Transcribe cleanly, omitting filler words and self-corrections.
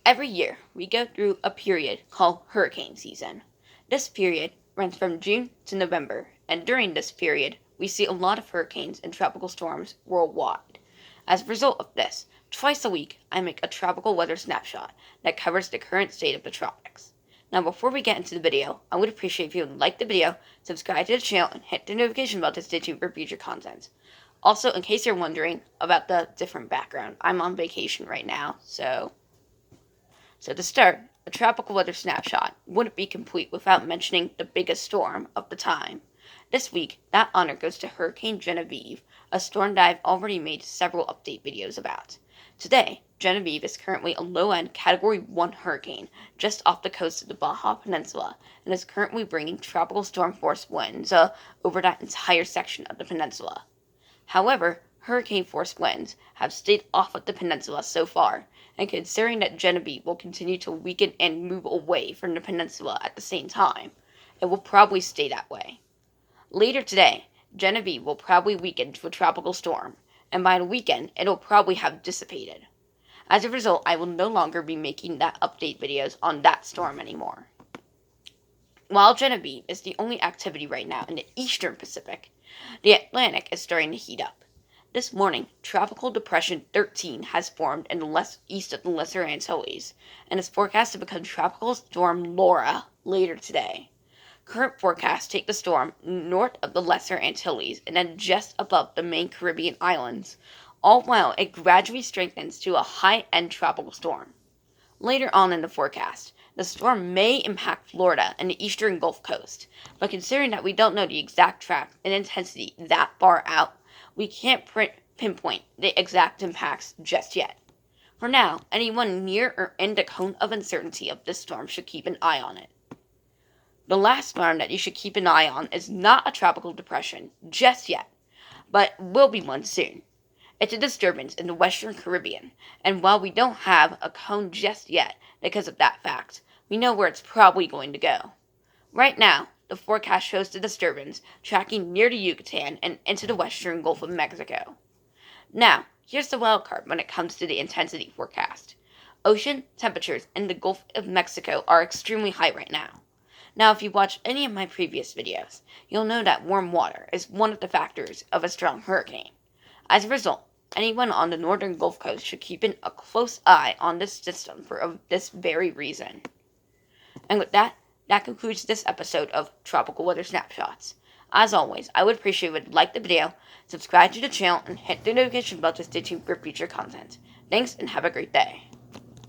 Every year, we go through a period called hurricane season. This period runs from June to November, and during this period, we see a lot of hurricanes and tropical storms worldwide. As a result of this, twice a week, I make a tropical weather snapshot that covers the current state of the tropics. Now, before we get into the video, I would appreciate if you would like the video, subscribe to the channel, and hit the notification bell to stay tuned for future content. Also, in case you're wondering about the different background, I'm on vacation right now, So to start, a tropical weather snapshot wouldn't be complete without mentioning the biggest storm of the time. This week, that honor goes to Hurricane Genevieve, a storm that I've already made several update videos about. Today, Genevieve is currently a low-end Category 1 hurricane just off the coast of the Baja Peninsula and is currently bringing tropical storm force winds over that entire section of the peninsula. However, hurricane force winds have stayed off of the peninsula so far, and considering that Genevieve will continue to weaken and move away from the peninsula at the same time, it will probably stay that way. Later today, Genevieve will probably weaken to a tropical storm, and by the weekend, it'll probably have dissipated. As a result, I will no longer be making that update videos on that storm anymore. While Genevieve is the only activity right now in the eastern Pacific, the Atlantic is starting to heat up. This morning, Tropical Depression 13 has formed in the east of the Lesser Antilles and is forecast to become Tropical Storm Laura later today. Current forecasts take the storm north of the Lesser Antilles and then just above the main Caribbean islands, all while it gradually strengthens to a high-end tropical storm. Later on in the forecast, the storm may impact Florida and the eastern Gulf Coast, but considering that we don't know the exact track and intensity that far out, we can't pinpoint the exact impacts just yet. For now, anyone near or in the cone of uncertainty of this storm should keep an eye on it. The last storm that you should keep an eye on is not a tropical depression just yet, but will be one soon. It's a disturbance in the Western Caribbean, and while we don't have a cone just yet because of that fact, we know where it's probably going to go. Right now, the forecast shows the disturbance tracking near the Yucatan and into the western Gulf of Mexico. Now, here's the wild card when it comes to the intensity forecast. Ocean temperatures in the Gulf of Mexico are extremely high right now. Now, if you watch any of my previous videos, you'll know that warm water is one of the factors of a strong hurricane. As a result, anyone on the northern Gulf Coast should keep a close eye on this system for this very reason. And with that concludes this episode of Tropical Weather Snapshots. As always, I would appreciate if you would like the video, subscribe to the channel, and hit the notification bell to stay tuned for future content. Thanks, and have a great day.